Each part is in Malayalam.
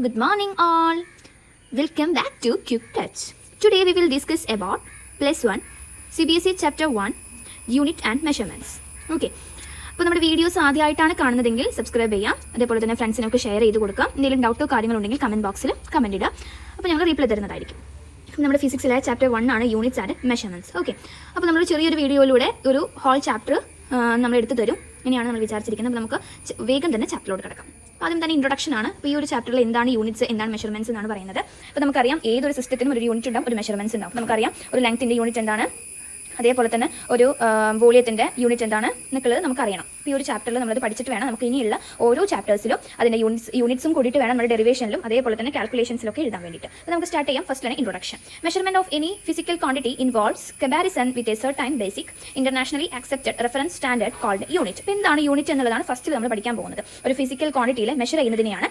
good morning all. Welcome back to Quick Touch. Today we will discuss about +1 CBSE Chapter 1 Unit and Measurements. Okay. അപ്പോൾ നമ്മുടെ വീഡിയോസ് ആദ്യമായിട്ടാണ് കാണുന്നതെങ്കിൽ സബ്സ്ക്രൈബ് ചെയ്യാം, അതേപോലെ തന്നെ ഫ്രണ്ട്സിനൊക്കെ ഷെയർ ചെയ്ത് കൊടുക്കാം. എന്തെങ്കിലും ഡൗട്ടോ കാര്യങ്ങളുണ്ടെങ്കിൽ കമൻറ്റ് ബോക്സിൽ കമൻറ്റ് ഇടുക. അപ്പോൾ ഞങ്ങൾ റീപ്ലൈ തരുന്നതായിരിക്കും. നമ്മുടെ ഫിസിക്സിലെ ചാപ്റ്റർ 1 ആണ് യൂണിറ്റ്സ് ആൻഡ് മെഷർമെൻറ്റ്സ്. ഓക്കെ, അപ്പോൾ നമ്മൾ ചെറിയൊരു വീഡിയോയിലൂടെ ഒരു ഹോൾ ചാപ്റ്റർ നമ്മൾ എടുത്തു തരും. ഇങ്ങനെയാണ് നമ്മൾ വിചാരിച്ചിരിക്കുന്നത്. അപ്പോൾ നമുക്ക് വേഗം തന്നെ ചാപ്റ്ററിലോട്ട് കിടക്കാം. ആദ്യം തന്നെ ഇൻട്രൊഡക്ഷൻ ആണ്. അപ്പോൾ ഈ ഒരു ചാപ്റ്ററിൽ എന്താണ് യൂണിറ്റ്സ്, എന്താണ് മെഷർമെൻറ്റ്സ് എന്നാണ് പറയുന്നത്. അപ്പോൾ നമുക്കറിയാം ഏതൊരു സിസ്റ്റത്തിനും ഒരു യൂണിറ്റ് ഉണ്ടാവും, ഒരു മെഷർമെൻറ്റ്സ് ഉണ്ടാവും. നമുക്കറിയാം ഒരു ലെങ്ത്തിന്റെ യൂണിറ്റ് എന്താണ്, അതേപോലെ തന്നെ ഒരു വോളിയത്തിൻ്റെ യൂണിറ്റ് എന്താണ് എന്നുള്ളത് നമുക്കറിയണം. അപ്പോൾ ഈ ഒരു ചാപ്റ്ററിൽ നമ്മളത് പഠിച്ചിട്ട് വേണം നമുക്ക് ഇനിയുള്ള ഓരോ ചാപ്റ്റേഴ്സിലും അതിൻ്റെ യൂണിറ്റ്സും കൂടിയിട്ട് വേണം നമ്മുടെ ഡെറിവേഷനിലും അതേപോലെ തന്നെ കാൽക്കുലേഷൻസിലൊക്കെ എഴുതാൻ വേണ്ടിയിട്ട്. അപ്പോൾ നമുക്ക് സ്റ്റാർട്ട് ചെയ്യാം. ഫസ്റ്റ് തന്നെ introduction. Measurement of any physical quantity involves comparison with a certain basic internationally accepted reference standard called unit. അപ്പോൾ എന്താണ് യൂണിറ്റ് എന്നുള്ളതാണ് ഫസ്റ്റ് നമ്മൾ പഠിക്കാൻ പോകുന്നത്. ഒരു ഫിസിക്കൽ ക്വാണ്ടിറ്റിയിൽ മെഷർ ചെയ്യുന്നതിനെയാണ്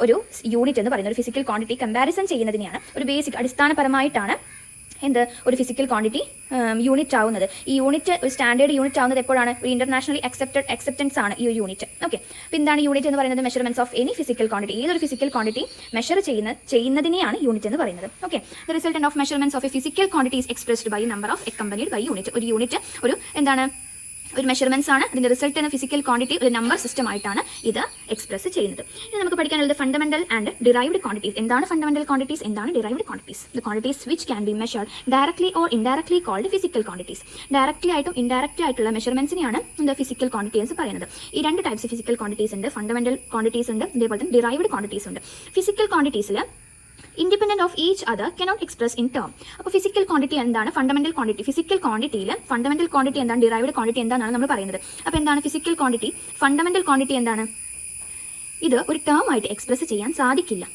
ഒരു യൂണിറ്റ് എന്ന് പറയുന്നത്. ഒരു ഫിസിക്കൽ ക്വാണ്ടിറ്റി കമ്പാരിസൺ ചെയ്യുന്നതിനെയാണ് ഒരു ബേസിക് അടിസ്ഥാനപരമായിട്ടാണ് ഒരു ഫിസിക്കൽ ക്വാണ്ടിറ്റി യൂണിറ്റ് ആവുന്നത്. ഈ യൂണിറ്റ് ഒരു സ്റ്റാൻഡേർഡ് യൂണിറ്റ് ആവുന്നത് എപ്പോഴാണ്? ഒരു ഇന്റർനാഷണലി അക്സെപ്റ്റൻസ് ആണ് ഈ യൂണിറ്റ്. ഓക്കെ, അപ്പോൾ എന്താണ് യൂണിറ്റ് എന്ന് പറയുന്നത്? Measurements of any physical quantity. ഏതൊരു ഫിസിക്കൽ ക്വാണ്ടിറ്റി മെഷർ ചെയ്യുന്നതിനെയാണ് യൂണിറ്റ് എന്ന് പറയുന്നത്. Okay, the resultant of measurements of a physical quantity is expressed by number of accompanied by unit. ഒരു യൂണിറ്റ് ഒരു എന്താണ്, ഒരു മെഷർമെന്റ്സ് ആണ്. അതിന്റെ റിസൾട്ട് എന്ന ഫിസിക്കൽ ക്വാണ്ടിറ്റി ഒരു നമ്പർ സിസ്റ്റം ആയിട്ടാണ് ഇത് എക്സ്പ്രസ് ചെയ്യുന്നത്. ഇനി നമുക്ക് പഠിക്കാനുള്ളത് ഫണ്ടമെന്റൽ ആൻഡ് ഡിറൈവ്ഡ് ക്വാണ്ടിറ്റീസ്. എന്താണ് ഫണ്ടമെന്റൽ ക്വാണ്ടിറ്റീസ്, എന്താണ് derived quantities? The quantities which can be measured directly or indirectly called physical quantities. Directly ആയിട്ടും ഇൻഡയറക്റ്റ് ആയിട്ടുള്ള മെഷർമെന്റ്സിനെയാണ് ഫിസിക്കൽ ക്വാണ്ടിറ്റീസ് പറയുന്നത്. ഈ രണ്ട് ടൈപ്സ് ഫിസിക്കൽ ക്വാണ്ടിറ്റീസ് ഉണ്ട്. ഫണ്ടമെന്റൽ ക്വാണ്ടിറ്റീസ് ഉണ്ട്, അതേപോലെ തന്നെ ഡിറൈവ്ഡ് ക്വാണ്ടിറ്റീസ് ഉണ്ട്. ഫിസിക്കൽ ക്വാണ്ടിറ്റീസിൽ independent of each other cannot express in term. അപ്പോൾ ഫിസിക്കൽ ക്വാണ്ടിറ്റി എന്താണ്, ഫണ്ടമെന്റൽ ക്വാണ്ടിറ്റി. ഫിസിക്കൽ ക്വാണ്ടിറ്റിയിൽ ഫണ്ടമെന്റൽ ക്വാണ്ടിറ്റി എന്താണ്, ഡിറൈവ്ഡ് ക്വാണ്ടിറ്റി എന്താണെന്നാണ് നമ്മൾ പറയുന്നത്. അപ്പോൾ എന്താണ് ഫിസിക്കൽ ക്വാണ്ടിറ്റി, ഫണ്ടമെന്റൽ ക്വാണ്ടിറ്റി എന്താണ്? ഇത് ഒരു ടേം ആയിട്ട് എക്സ്പ്രസ് ചെയ്യാൻ സാധിക്കില്ല.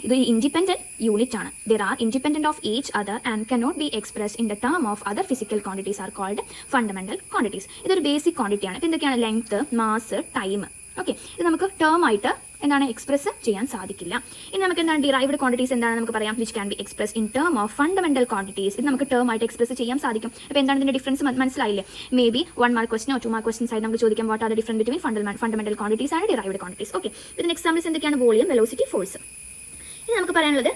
ഇത് ഇൻഡിപെൻഡന്റ് യൂണിറ്റ് ആണ്. There are independent of each other and cannot be expressed in the term of other physical quantities are called fundamental quantities. ഇതൊരു ബേസിക് ക്വാണ്ടിറ്റിയാണ്. ഇപ്പോൾ എന്തൊക്കെയാണ്? Length, mass, time. ഓക്കെ, ഇത് നമുക്ക് ടേം ആയിട്ട് എന്താണ് എക്സ്പ്രസ് ചെയ്യാൻ സാധിക്കില്ല. ഇനി നമുക്ക് എന്താണ് ഡിറൈവ്ഡ് ക്വാണ്ടിറ്റീസ് എന്താണ് നമുക്ക് പറയാം. Which can be express in term of fundamental quantities. ഇത് നമുക്ക് ടേം ആയിട്ട് എക്സ്പ്രസ് ചെയ്യാൻ സാധിക്കും. അപ്പോൾ എന്താണ് ഇതിന്റെ ഡിഫറൻസ് മനസ്സിലായില്ലേ? മേ ബി 1 മാർക്ക് ക്വസ്റ്റനോ 2 മാർക്ക് ക്വസ്റ്റൻസ് ആയിട്ട് നമുക്ക് ചോദിക്കാം what are the difference between fundamental quantities and derived quantities. Okay, ഇതിന്റെ എക്സാമ്പിൾസ് എന്തൊക്കെയാണ്? Volume, velocity, force. ഇനി നമുക്ക് പറയാനുള്ളത്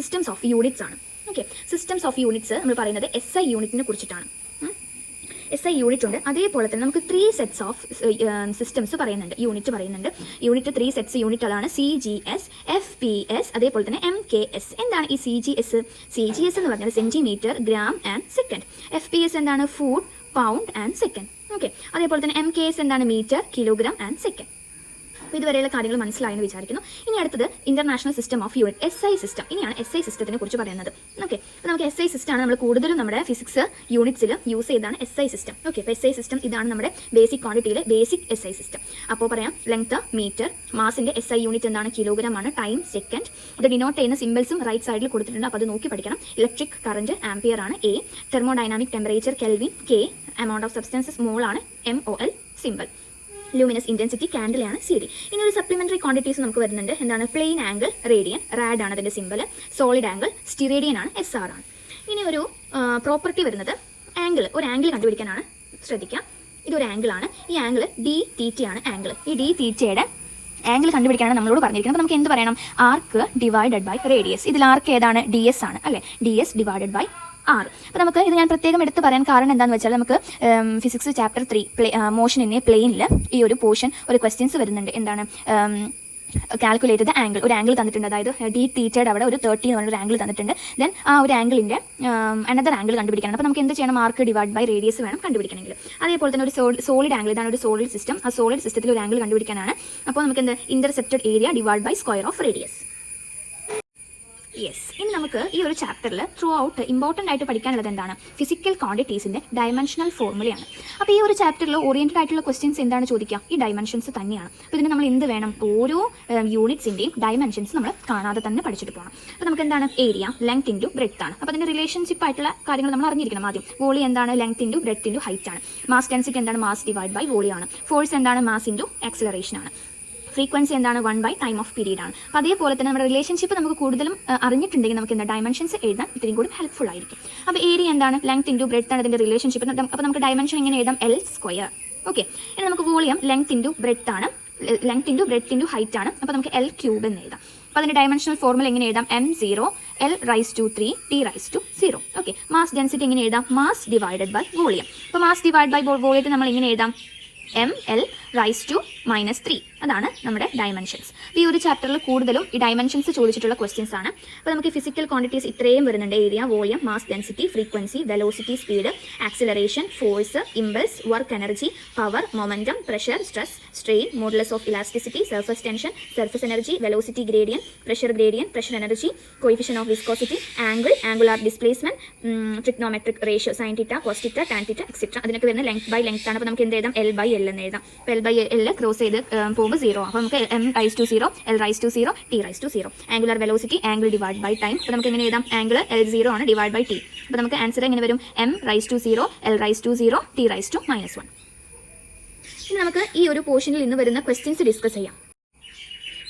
സിസ്റ്റംസ് ഓഫ് യൂണിറ്റ്സ് ആണ്. ഓക്കെ, സിസ്റ്റംസ് ഓഫ് യൂണിറ്റ്സ് നമ്മൾ പറയുന്നത് SI യൂണിറ്റിനെ കുറിച്ചിട്ടാണ്. SI യൂണിറ്റ് ഉണ്ട്. അതേപോലെ തന്നെ നമുക്ക് 3 സെറ്റ്സ് ഓഫ് സിസ്റ്റംസ് പറയുന്നുണ്ട്, യൂണിറ്റ് പറയുന്നുണ്ട്. യൂണിറ്റ് 3 സെറ്റ്സ് യൂണിറ്റുകളാണ് CGS, FPS, അതേപോലെ തന്നെ MKS. എന്താണ് ഈ CGS? CGS എന്ന് പറഞ്ഞാൽ centimetre, gram and second. FPS എന്താണ്? Foot, pound and second. Okay, അതേപോലെ തന്നെ MKS എന്താണ്? Metre, kilogram and second. അപ്പോൾ ഇതുവരെയുള്ള കാര്യങ്ങൾ മനസ്സിലായെന്ന് വിചാരിക്കുന്നു. ഇനി അടുത്തത് international system of unit, SI system. ഇനിയാണ് SI സിസ്റ്റത്തിനെ കുറിച്ച് പറയുന്നത്. ഓക്കെ, അപ്പോൾ നമുക്ക് SI സിസ്റ്റം ആണ് നമ്മൾ കൂടുതലും നമ്മുടെ ഫിസിക്സ് യൂണിറ്റ്സിൽ യൂസ് ചെയ്താണ് SI സിസ്റ്റം. ഓക്കെ, അപ്പോൾ SI സിസ്റ്റം ഇതാണ് നമ്മുടെ ബേസിക് ക്വാണ്ടിറ്റിയിലെ ബേസിക് SI സിസ്റ്റം. അപ്പോൾ പറയാം ലെങ്ത് മീറ്റർ, മാസിന്റെ SI യൂണിറ്റ് എന്താണ്? കിലോഗ്രാം ആണ്, ടൈം സെക്കൻഡ്. ഇത് ഡിനോട്ട് ചെയ്യുന്ന സിമ്പിൾസും റൈറ്റ് സൈഡിൽ കൊടുത്തിട്ടുണ്ട്, അപ്പോൾ അത് നോക്കി പഠിക്കണം. ഇലക്ട്രിക് കറന്റ് ആംപിയർ ആണ് A, thermodynamic temperature kelvin K, amount of substances mole ആണ് MOL symbol. Luminous intensity candle ആണ് CD. ഇനി ഒരു സപ്ലിമെന്ററി ക്വാണ്ടിറ്റീസ് നമുക്ക് വരുന്നുണ്ട്. എന്താണ്? പ്ലെയിൻ ആംഗിൾ റേഡിയൻ, റാഡ് ആണ് അതിന്റെ സിമ്പിൾ. സോളിഡ് ആംഗിൾ സ്റ്റിറേഡിയൻ ആണ്, SR ആണ്. ഇനി ഒരു പ്രോപ്പർട്ടി വരുന്നത് ആംഗിൾ, ഒരു ആംഗിൾ കണ്ടുപിടിക്കാനാണ്. ശ്രദ്ധിക്കാം, ഇതൊരു ആംഗിൾ ആണ്. ഈ ആംഗിൾ D θ ആണ് ആംഗിൾ. ഈ D θയുടെ ആംഗിൾ കണ്ടുപിടിക്കാനാണ് നമ്മളോട് പറഞ്ഞിരിക്കുന്നത്. അപ്പോൾ നമുക്ക് എന്ത് പറയണം? Arc divided by radius. ഇതിൽ ആർക്ക് ഏതാണ്? DS ആണ് അല്ലേ? DS divided by R. അപ്പോൾ നമുക്ക് ഇത് ഞാൻ പ്രത്യേകം എടുത്ത് പറയാൻ കാരണം എന്താണെന്ന് വെച്ചാൽ നമുക്ക് physics chapter 3 motion in A പ്ലെയിനിൽ ഈ ഒരു പോർഷൻ ഒരു ക്വസ്റ്റ്യൻസ് വരുന്നുണ്ട്. എന്താണ്? Calculate the angle. ഒരു ആംഗിൾ തന്നിട്ടുണ്ട്, അതായത് D θയുടെ അവിടെ ഒരു 30 എന്ന് പറഞ്ഞൊരു ആംഗിൾ തന്നിട്ടുണ്ട്. ദെൻ ആ ഒരു ആംഗിളിൻ്റെ അനദർ ആംഗിൾ കണ്ടുപിടിക്കണം. അപ്പോൾ നമുക്ക് എന്ത് ചെയ്യണം? ആർക്ക് ഡിവൈഡ് ബൈ റേഡിയസ് വേണം കണ്ടുപിടിക്കണമെങ്കിൽ. അതേപോലെ തന്നെ ഒരു സോളിഡ് ആംഗിൾ, ഇതാണ് ഒരു സോളിഡ് സിസ്റ്റം. ആ സോളിഡ് സിസ്റ്റത്തിൽ ഒരു ആംഗിൾ കണ്ടുപിടിക്കാനാണ്. അപ്പോൾ നമുക്ക് എന്ത്? Intercepted area divide by square of radius. Yes, ഇനി നമുക്ക് ഈ ഒരു ചാപ്റ്ററിൽ ത്രൂ ഔട്ട് ഇമ്പോർട്ടൻ്റ് ആയിട്ട് പഠിക്കാനുള്ളത് എന്താണ്? ഫിസിക്കൽ ക്വാണ്ടിറ്റീസിൻ്റെ ഡയമെൻഷണൽ ഫോർമുലയാണ്. അപ്പോൾ ഈ ഒരു ചാപ്റ്ററിൽ ഓറിയൻറ്റഡ് ആയിട്ടുള്ള ക്വസ്റ്റ്യൻസ് എന്താണ് ചോദിക്കുക? ഈ ഡയമെൻഷൻസ് തന്നെയാണ്. അപ്പോൾ ഇതിന് നമ്മൾ എന്ത് വേണം? ഓരോ യൂണിറ്റ്സിൻ്റെയും ഡയമെൻഷൻസ് നമ്മൾ കാണാതെ തന്നെ പഠിച്ചിട്ട് പോകണം. അപ്പോൾ നമുക്ക് എന്താണ്? ഏരിയ ലെങ്ത് ഇൻറ്റു ബ്രെഡ്ത്ത് ആണ്. അപ്പോൾ അതിൻ്റെ റിലേഷൻഷിപ്പ് ആയിട്ടുള്ള കാര്യങ്ങൾ നമ്മൾ അറിഞ്ഞിരിക്കണം. ആദ്യം വോളിയം എന്താണ്? Length into breadth into height ആണ്. മാസ് ഡെൻസിറ്റി എന്താണ്? മാസ് ഡിവൈഡ് ബൈ വോളിയം ആണ്. ഫോഴ്സ് എന്താണ്? മാസ് ഇൻറ്റു ആക്സിലറേഷൻ ആണ്. ഫ്രീക്വൻസി എന്താണ്? 1 ബൈ ടൈം ഓഫ് പീരീഡ് ആണ്. അപ്പോൾ അതേപോലെ തന്നെ നമ്മുടെ റിലേഷൻഷിപ്പ് നമുക്ക് കൂടുതലും അറിഞ്ഞിട്ടുണ്ടെങ്കിൽ നമുക്ക് എന്താ ഡയമെൻഷൻസ് എഴുതാൻ ഇത്രയും കൂടി ഹെൽപ്ഫുൾ ആയിരിക്കും. അപ്പോൾ ഏരിയ എന്താണ്? ലെങ്ത് ഇൻറ്റു ബ്രെഡ്ത്ത് ആണ് ഇതിൻ്റെ റിലേഷൻഷിപ്പ്. അപ്പോൾ നമുക്ക് ഡയമെൻഷൻ എങ്ങനെ എഴുതാം? L². ഓക്കെ, ഇനി നമുക്ക് വോളിയം ലെങ്ത് ഇൻറ്റു ബ്രെഡ്ത്ത് ആണ്, length into breadth into height ആണ്. അപ്പോൾ നമുക്ക് L³ എന്ന് എഴുതാം. അപ്പോൾ അതിൻ്റെ ഡയമെൻഷണൽ ഫോർമുല എങ്ങനെ എഴുതാം? m0 L⁻3 T⁻0. Okay, mass density എങ്ങനെ എഴുതാം? Mass divided by volume. അപ്പോൾ മാസ് ഡിവൈഡ് ബൈ വോളിയത്തെ നമ്മൾ എങ്ങനെ എഴുതാം? ml⁻3 അതാണ് നമ്മുടെ ഡയമെൻഷൻസ്. ഈ ഒരു ചാപ്റ്ററിൽ കൂടുതലും ഈ ഡയമെൻഷൻസ് ചോദിച്ചിട്ടുള്ള ക്വസ്റ്റ്യൻസ് ആണ്. അപ്പോൾ നമുക്ക് ഫിസിക്കൽ ക്വാണ്ടിറ്റീസ് ഇത്രയും വരുന്നുണ്ട്: area, volume, mass density, frequency, velocity, speed, acceleration, force, impulse, work energy, power, momentum, pressure, stress, strain, modulus of elasticity, surface tension, surface energy, velocity gradient, pressure energy, coefficient of viscosity, angle, angular displacement, trigonometric ratio, sine theta, cos theta, tan theta, etcetera. അതിനൊക്കെ വരുന്ന ലെങ്ത് ബൈ ലെങ്ത് ആണ്. അപ്പോൾ നമുക്ക് എന്ത് എഴുതാം? L/L എന്ന് എഴുതാം. അപ്പോൾ L/L ക്രോസ് ചെയ്ത് പോകുമ്പോൾ 0. അപ്പോൾ നമുക്ക് m⁻0 L⁻0 T⁻0. Angular velocity, angle divide by time. അപ്പോൾ നമുക്ക് എങ്ങനെ എഴുതാം? ആംഗിൾ L0 ആണ്, ഡിവൈഡ് ബൈ T. അപ്പോൾ നമുക്ക് ആൻസർ എങ്ങനെ വരും? m⁻0 L⁻0 T⁻1. ഇനി നമുക്ക് ഈ ഒരു പോർഷനിൽ നിന്ന് വരുന്ന ക്വസ്റ്റ്യൻസ് ഡിസ്കസ് ചെയ്യാം.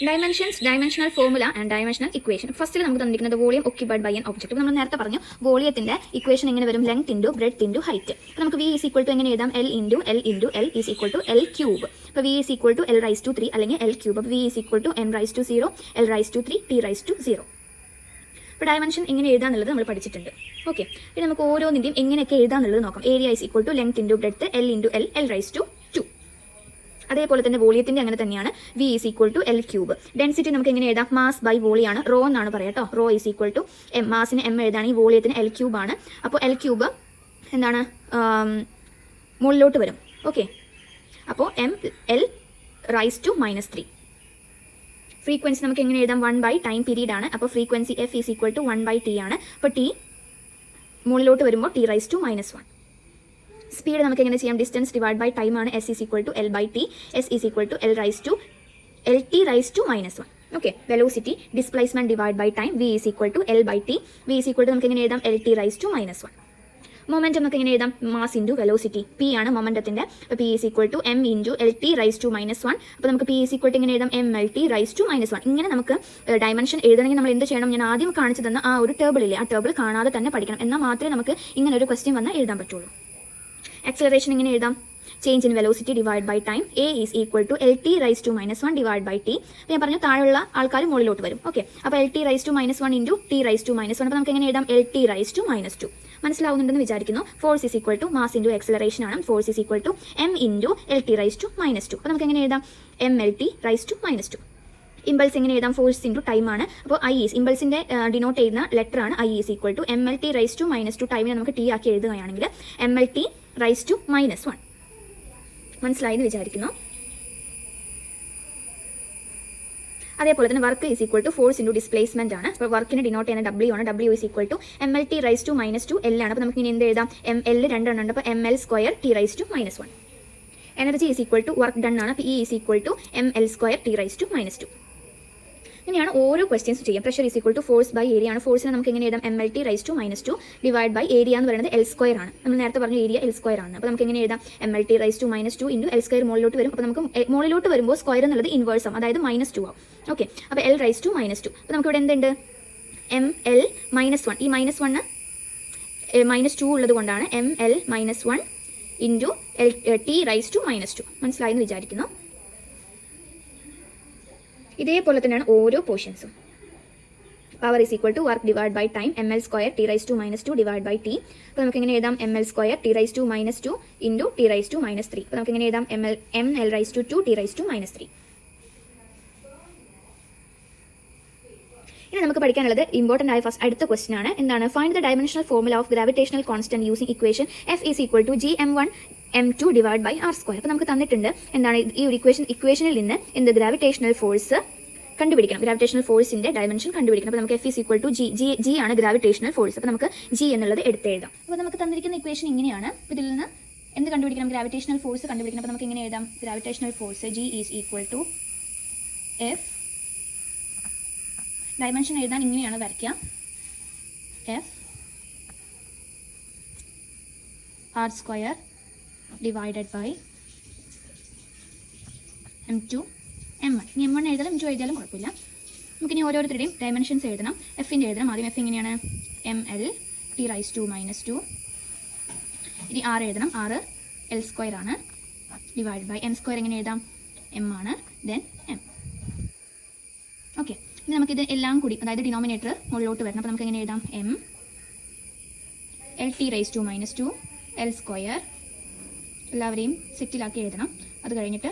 Dimensions, dimensional formula and dimensional equation. ഫസ്റ്റിൽ നമുക്ക് തന്നിരിക്കുന്നത് volume occupied by an object. നമ്മൾ നേരത്തെ പറഞ്ഞു വോളിയത്തിന്റെ ഇക്വേഷൻ എങ്ങനെ വരും? Length into breadth into height. അപ്പോൾ നമുക്ക് v ഈസ് ഈക്വൽ ടു എങ്ങനെ എഴുതാം? L into L is equal to L cube. അപ്പോൾ v is equal to L⁻3 അല്ലെങ്കിൽ L ക്യൂബ്. അപ്പോൾ v is equal to m⁻0 L⁻3 T⁻0. അപ്പോൾ ഡയമെൻഷൻ എങ്ങനെ എഴുതാന്നുള്ളത് നമ്മൾ പഠിച്ചിട്ടുണ്ട്. ഓക്കെ, പിന്നെ നമുക്ക് ഓരോന്നിൻ്റെയും എങ്ങനെയൊക്കെ എഴുതാന്നുള്ളത് നോക്കാം. Area is equal to length into breadth L into L⁻2. അതേപോലെ തന്നെ വോളിയത്തിന്റെ അങ്ങനെ തന്നെയാണ്. v is equal to L cube. Density നമുക്ക് എങ്ങനെ എഴുതാം? മാസ് ബൈ വോളിയാണ്, റോ എന്നാണ് പറയാം കേട്ടോ. Rho is equal to m. മാസിന് m എഴുതാണെങ്കിൽ വോളിയത്തിന് L ക്യൂബ് ആണ്. അപ്പോൾ L ക്യൂബ് എന്താണ്? മുകളിലോട്ട് വരും. ഓക്കെ, അപ്പോൾ ml⁻3. ഫ്രീക്വൻസി നമുക്ക് എങ്ങനെ എഴുതാം? 1 ടൈം പീരീഡ് ആണ്. അപ്പോൾ frequency f is equal to 1 T ആണ്. അപ്പോൾ T മുകളിലോട്ട് വരുമ്പോൾ T⁻1. സ്പീഡ് നമുക്ക് എങ്ങനെ ചെയ്യാം? ഡിസ്റ്റൻസ് ഡിവൈഡ് ബൈ ടൈം ആണ്. s is equal to L/T. s is equal to L⁻1. Okay, velocity, displacement divide by time, v is equal to L/T. v is equal to നമുക്ക് എങ്ങനെ എഴുതാം? L⁻1. മൊമെന്റം നമുക്ക് എങ്ങനെ എഴുതാം? Mass into velocity. p ആണ് മൊമെന്റത്തിന്റെ. അപ്പോൾ p is equal to m into L⁻1. അപ്പോൾ നമുക്ക് p ഈസ് ഈക്വൽ ടു എങ്ങനെ എഴുതാം? mL⁻1. ഇങ്ങനെ നമുക്ക് ഡയമെൻഷൻ എഴുതണമെങ്കിൽ നമ്മൾ എന്ത് ചെയ്യണം? ഞാൻ ആദ്യം കാണിച്ചു തന്ന ആ ഒരു ടേബിളില്ലേ, ആ ടേബിൾ കാണാതെ തന്നെ പഠിക്കണം. എന്നാൽ മാത്രമേ നമുക്ക് ഇങ്ങനെ ഒരു ക്വസ്റ്റ്യൻ വന്നാൽ എഴുതാൻ പറ്റുള്ളൂ. ആക്സിലറേഷൻ എങ്ങനെ എഴുതാം? Change in velocity divide by time. a is equal to L⁻1 divide by t. അപ്പോൾ ഞാൻ പറഞ്ഞു താഴെയുള്ള ആൾക്കാർ മുകളിലോട്ട് വരും. ഓക്കെ, അപ്പോൾ L⁻1 ഇൻറ്റു T⁻1. അപ്പോൾ നമുക്ക് എങ്ങനെ എഴുതാം? L⁻2. മനസ്സിലാവുന്നുണ്ടെന്ന് വിചാരിക്കുന്നു. Force is equal to mass into acceleration ആണ്. Force is equal to m into L⁻2. അപ്പോൾ നമുക്ക് എങ്ങനെ എഴുതാം? mL⁻2. ഇമ്പൾസ് എങ്ങനെ എഴുതാം? ഫോഴ്സ് ഇൻറ്റു ടൈം ആണ്. അപ്പോൾ i ഈസ് ഇമ്പൾസിന്റെ ഡിനോട്ട് ചെയ്യുന്ന ലെറ്റർ ആണ്. i is equal to mL⁻2. ടൈമിനെ നമുക്ക് t ആക്കി എഴുതുകയാണെങ്കിൽ mL⁻1. മനസ്സിലായെന്ന് വിചാരിക്കുന്നു. അതേപോലെ തന്നെ work is equal to force into displacement ആണ്. അപ്പോൾ വർക്കിന് ഡിനോട്ട് ചെയ്യുന്ന w ആണ്. w is equal to mL⁻2 L ആണ്. അപ്പോൾ നമുക്ക് ഇനി എന്ത് എഴുതാം? mL 2 ഉണ്ട്. അപ്പോൾ mL² T⁻1. Energy is equal to work done ആണ്. അപ്പോൾ E is equal to mL² T⁻2. ഇങ്ങനെയാണ് ഓരോ ക്വസ്റ്റ്യൻസ് ചെയ്യാം. Pressure is equal to force by area ആണ്. ഫോഴ്സിനെ നമുക്ക് എങ്ങനെ എഴുതാം? mL⁻2 ഡിവൈഡ് ബൈ ഏരിയ എന്ന് പറയുന്നത് L² ആണ്. നമ്മൾ നേരത്തെ പറഞ്ഞ ഏരിയ L² ആണ്. അപ്പോൾ നമുക്ക് എങ്ങനെ എഴുതാം? mL⁻2 ഇൻറ്റു L² മുകളിലോട്ട് വരും. അപ്പോൾ നമുക്ക് മുകളിലോട്ട് വരുമ്പോൾ സ്ക്വയർ എന്നുള്ളത് ഇൻവേഴ്സ് ആവും, അതായത് -2 ആവും. ഓക്കെ, അപ്പോൾ L⁻2. അപ്പോൾ നമുക്കിവിടെ എന്തുണ്ട്? mL-1. ഈ -1 -2 ഉള്ളത് കൊണ്ടാണ് mL-1 ഇൻറ്റു T⁻2. മനസ്സിലായെന്ന് വിചാരിക്കുന്നു. ഇതേപോലെ തന്നെയാണ് ഓരോ പോർഷൻസും. Power is equal to work divide by time mL² T⁻2 divide by t. അപ്പോൾ നമുക്ക് എങ്ങനെ എഴുതാം? mL² T⁻2 into T⁻3. അപ്പോൾ നമുക്ക് എങ്ങനെ എഴുതാം? mL⁻2 T⁻3. ഇനി നമുക്ക് പഠിക്കാനുള്ളത് ഇമ്പോർട്ടൻ്റ് ആയ അടുത്ത ക്വസ്റ്റൻ ആണ്. എന്താണ്? Find the dimensional formula of gravitational constant using equation F is equal to gm1 m2 divide by r². അപ്പോൾ നമുക്ക് തന്നിട്ടുണ്ട് എന്താണ് ഈ ഒരു ഇക്വേഷനിൽ നിന്ന് എന്ത് ഗ്രാവിറ്റേഷണൽ ഫോഴ്സ് കണ്ടുപിടിക്കണം. ഗ്രാവിറ്റേഷണൽ ഫോഴ്സിന്റെ ഡയമെൻഷൻ കണ്ടുപിടിക്കണം. അപ്പോൾ നമുക്ക് F is equal to g ആണ് ഗ്രാവിറ്റേഷണൽ ഫോഴ്സ്. അപ്പോൾ നമുക്ക് g എന്നുള്ളത് എടുത്തെഴുതാം. അപ്പോൾ നമുക്ക് തന്നിരിക്കുന്ന ഇക്വേഷൻ ഇങ്ങനെയാണ്. ഇതിൽ നിന്ന് എന്ത് കണ്ടുപിടിക്കണം? ഗ്രാവിറ്റേഷണൽ ഫോഴ്സ് കണ്ടുപിടിക്കണം. അപ്പോൾ നമുക്ക് എങ്ങനെ എഴുതാം? Gravitational force g is equal to F. Dimension എഴുതാൻ ഇങ്ങനെയാണ് വരയ്ക്കുക. F r² divided by m2 m1. ഇനി m1 എഴുതാലും m2 എഴുതിയാലും കുഴപ്പമില്ല. നമുക്കിനി ഓരോരുത്തരുടെയും ഡയമെൻഷൻസ് എഴുതണം. എഫിൻ്റെ എഴുതണം. ആദ്യം എഫ് എങ്ങനെയാണ്? mL⁻2 ഇനി r എഴുതണം. r L² ആണ് ഡിവൈഡ് ബൈ m² എങ്ങനെ എഴുതാം? m ആണ്, ദെൻ m. ഓക്കെ, ഇനി നമുക്കിത് എല്ലാം കൂടി അതായത് ഡിനോമിനേറ്റർ മുകളിലോട്ട് വരണം. അപ്പോൾ നമുക്ക് എങ്ങനെ എഴുതാം? M LT raise to -2 L square എല്ലാവരെയും സെറ്റിലാക്കി എഴുതണം. അത് കഴിഞ്ഞിട്ട്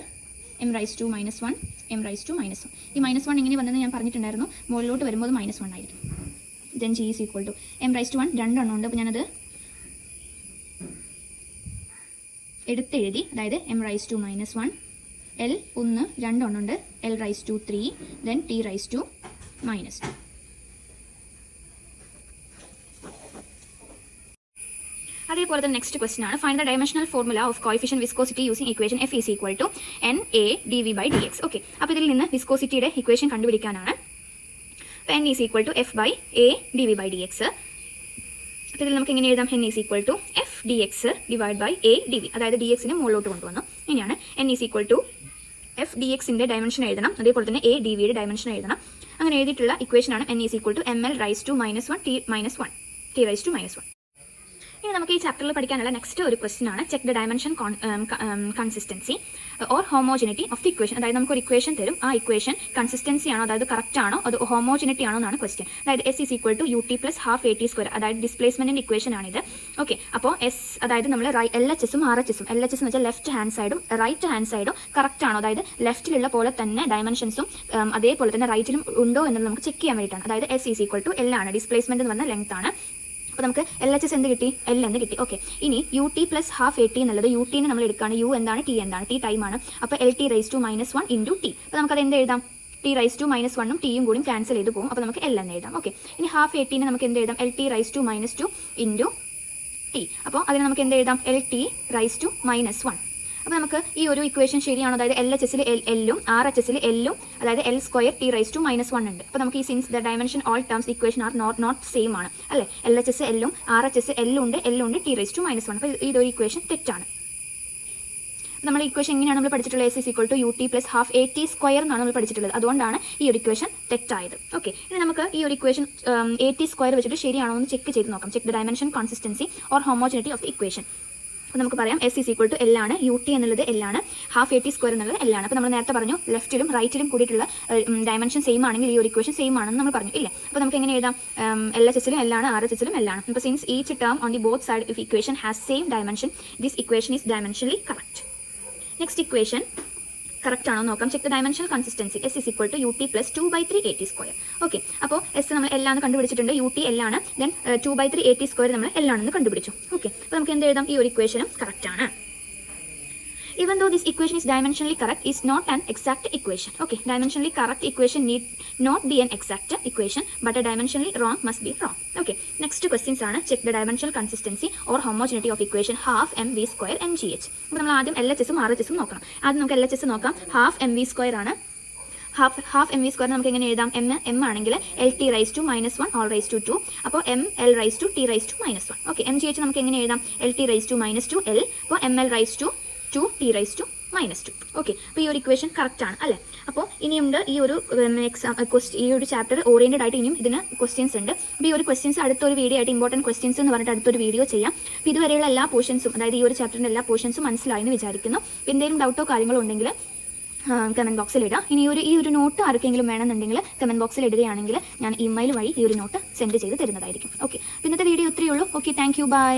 M raise to -1 M raise to -1. ഈ -1 എങ്ങനെ വന്നതെന്ന് ഞാൻ പറഞ്ഞിട്ടുണ്ടായിരുന്നു. മുകളിലോട്ട് വരുമ്പോൾ -1 ആയിരിക്കും. Then G is equal to M raise to 1 രണ്ടെണ്ണം ഉണ്ട്. അപ്പോൾ ഞാനത് എടുത്തെഴുതി. അതായത് M റൈസ് ടു -1 L 1 രണ്ടെണ്ണം ഉണ്ട്. L raise to 3 then T raise to -2. അതേപോലെ തന്നെ നെക്സ്റ്റ് ക്വസ്റ്റൻ ആണ് find the dimensional formula of coefficient viscosity using equation F is equal to NA dV/dx. Okay, അപ്പോൾ ഇതിൽ നിന്ന് വിസ്കോസിറ്റിയുടെ ഇക്വേഷൻ കണ്ടുപിടിക്കാനാണ്. അപ്പോൾ N is equal to F/A dV/dx. അപ്പോൾ ഇതിൽ നമുക്ക് എങ്ങനെ എഴുതാം? N is equal to F dx divide by A dV. അതായത് dxനെ മുകളിലോട്ട് കൊണ്ടുവന്നു. ഇനിയാണ് N is equal to F dxന്റെ ഡയമെൻഷൻ എഴുതണം. അതേപോലെ തന്നെ A dVയുടെ ഡയമെൻഷൻ എഴുതണം. അങ്ങനെ എഴുതിയിട്ടുള്ള ഇക്വേഷനാണ് N is equal to ML raise to -1 T raise to -1. ഇനി നമുക്ക് ഈ ചാപ്റ്ററിൽ പഠിക്കാനുള്ള നെക്സ്റ്റ് ഒരു ക്വസ്റ്റൻ ആണ് check the dimension consistency or homogeneity of the equation. അതായത് നമുക്ക് ഒരു ഇക്വേഷൻ തരും. ആ ഇക്വേഷൻ കൺസിസ്റ്റൻസി ആണോ, അതായത് കറക്റ്റ് ആണോ, അത് ഹോമോജിനിറ്റി ആണോ എന്നാണ് ക്വസ്റ്റ്യൻ. അതായത് S is equal to UT plus ½ AT square. അതായത് ഡിസ്പ്ലേസ്മെന്റിന്റെ ഇക്വേഷൻ ആണിത്. ഓക്കെ, അപ്പോൾ എസ് അതായത് നമ്മൾ LHSഉം RHSഉം LHS എന്ന് വെച്ചാൽ ലെഫ്റ്റ് ഹാൻഡ് സൈഡും റൈറ്റ് ഹാൻഡ് സൈഡും കറക്റ്റ് ആണോ, അതായത് ലെഫ്റ്റിലുള്ള പോലെ തന്നെ ഡയമെൻഷൻസും അതേപോലെ തന്നെ റൈറ്റിലും ഉണ്ടോ എന്നത് നമുക്ക് ചെക്ക് ചെയ്യാൻ വേണ്ടിയിട്ടാണ്. അതായത് S is equal to L ആണ്, ഡിസ്പ്ലേസ്മെന്റ് എന്ന് പറഞ്ഞ ലെങ്ത് ആണ്. അപ്പോൾ നമുക്ക് LHS എന്ത് കിട്ടി? L എന്ന് കിട്ടി. ഓക്കെ, ഇനി UT പ്ലസ് ½ AT എന്നുള്ളത് UTനെ നമ്മൾ എടുക്കുകയാണ്. U എന്താണ്? T എന്താണ്? T ടൈം ആണ്. അപ്പോൾ LT raise to -1 into T. അപ്പോൾ നമുക്കത് എന്ത് എഴുതാം? T റൈസ് ടു -1ഉം Tയും കൂടി ക്യാൻസൽ ചെയ്ത് പോകും. അപ്പോൾ നമുക്ക് L എന്ന് എഴുതാം. ഓക്കെ, ഇനി ½ ATനെ നമുക്ക് എന്ത് എഴുതാം? LT raise to -2 into T. അപ്പോൾ അതിന് നമുക്ക് എന്ത് എഴുതാം? LT raise to -1. അപ്പോൾ നമുക്ക് ഈ ഒരു ഇക്വേഷൻ ശരിയാണോ? അതായത് LHSൽ L-ഉം RHSൽ L-ഉം അതായത് L square T raise to -1 ഉണ്ട്. അപ്പോൾ നമുക്ക് ഈ since the dimension all terms equation are not same ആണ് അല്ലേ? LHS L-ഉം RHS L ഉണ്ട് T റൈസ് ടു -1. അപ്പോൾ ഇതൊരു ഇക്വേഷൻ തെറ്റാണ്. നമ്മൾ ഇക്വേഷൻ എങ്ങനെയാണ് നമ്മൾ പഠിച്ചിട്ടുള്ളത്? S is equal to UT plus ½ AT square എന്നാണ് നമ്മൾ പഠിച്ചിട്ടുള്ളത്. അതുകൊണ്ടാണ് ഈ ഒരു ഇക്വേഷൻ തെറ്റായത്. ഓക്കെ, ഇനി നമുക്ക് ഈ ഒരു ഇക്വേഷൻ AT സ്ക്വയർ വെച്ചിട്ട് ശരിയാണോ എന്ന് ചെക്ക് ചെയ്ത് നോക്കാം. Check the dimension consistency or homogeneity of the equation. അപ്പോൾ നമുക്ക് പറയാം S is equal to L ആണ്, UT എന്നുള്ളത് L ആണ്, ½ AT സ്ക്വയർ എന്നുള്ളത് L ആണ്. അപ്പോൾ നമ്മൾ നേരത്തെ പറഞ്ഞു ലെഫ്റ്റിലും റൈറ്റിലും കൂടിയിട്ടുള്ള ഡയമെൻഷൻ സെയിം ആണെങ്കിൽ ഈ ഒരു ഇക്വേഷൻ സെയിം ആണെന്ന് നമ്മൾ പറഞ്ഞു ഇല്ലേ? അപ്പോൾ നമുക്ക് എങ്ങനെ എഴുതാം? LHSലും L ആണ്, RHSലും L ആണ്. അപ്പോൾ since each term on the both side of equation has same dimension, this equation is dimensionally correct. Next equation correct ആണോ നോക്കാം. Check the dimensional consistency. S is equal to UT plus 2/3 AT square. Okay, അപ്പോൾ S നമ്മൾ L ആണ് കണ്ടുപിടിച്ചിട്ടുണ്ട്, UT L ആണ്, ദെൻ 2/3 AT സ്ക്വയർ നമ്മൾ L ആണെന്ന് കണ്ടുപിടിച്ചു. ഓക്കെ, അപ്പോൾ നമുക്ക് എന്ത് എഴുതാം? ഈ ഒരു ഇക്വേഷനും കറക്റ്റ് ആണ്. Even though this equation is dimensionally correct, is not an exact equation. Okay, dimensionally correct equation need not be an exact equation, but a dimensionally wrong must be wrong. Okay, next questions are check the dimensional consistency or homogeneity of equation ½ mv square mgh. അപ്പോൾ നമ്മൾ ആദ്യം LHSഉം RHSഉം നോക്കണം. ആദ്യം നമുക്ക് LHS നോക്കാം. ½ mv സ്ക്വയർ ആണ്. ഹാഫ് mv സ്ക്വയർ നമുക്ക് എങ്ങനെ എഴുതാം? m ആണെങ്കിൽ LT raise to -1 whole raise to 2. അപ്പോൾ ML raise to T raise to -1. Okay, mgh നമുക്ക് എങ്ങനെ എഴുതാം? LT raise to -2 L. അപ്പോൾ ML raise to 2 T raise to -2. Okay, അപ്പോൾ ഈ ഒരു ഇക്വേഷൻ കറക്റ്റ് ആണ് അല്ലേ? അപ്പോൾ ഇനിയുണ്ട് ഈ ഒരു ഈ ഒരു ചാപ്റ്റർ ഓറിയൻറ്റഡ് ആയിട്ട് ഇനിയും ഇതിന് ക്വസ്റ്റ്യൻസ് ഉണ്ട്. അപ്പോൾ ഈ ഒരു ക്വസ്റ്റ്യൻസ് അടുത്തൊരു വീഡിയോ ആയിട്ട് ഇമ്പോർട്ടൻറ്റ് ക്വസ്റ്റ്യൻസ് എന്ന് പറഞ്ഞിട്ട് അടുത്തൊരു വീഡിയോ ചെയ്യാം. അപ്പോൾ ഇതുവരെയുള്ള എല്ലാ പോർഷൻസും അതായത് ഈ ഒരു ചാപ്റ്ററിൻ്റെ എല്ലാ പോർഷൻസും മനസ്സിലായെന്ന് വിചാരിക്കുന്നു. എന്തെങ്കിലും ഡൗട്ടോ കാര്യങ്ങളോ ഉണ്ടെങ്കിൽ കമൻറ്റ് ബോക്സിൽ ഇടാം. ഇനി ഈ ഒരു നോട്ട് ആർക്കെങ്കിലും വേണമെന്നുണ്ടെങ്കിൽ കമൻറ്റ് ബോക്സിൽ ഇടുകയാണെങ്കിൽ ഞാൻ ഇമെയിൽ വഴി ഈ ഒരു നോട്ട് സെൻഡ് ചെയ്ത് തരുന്നതായിരിക്കും. ഓക്കെ, ഇന്നത്തെ വീഡിയോ ഇത്രയേ ഉള്ളൂ. Okay, thank you, by.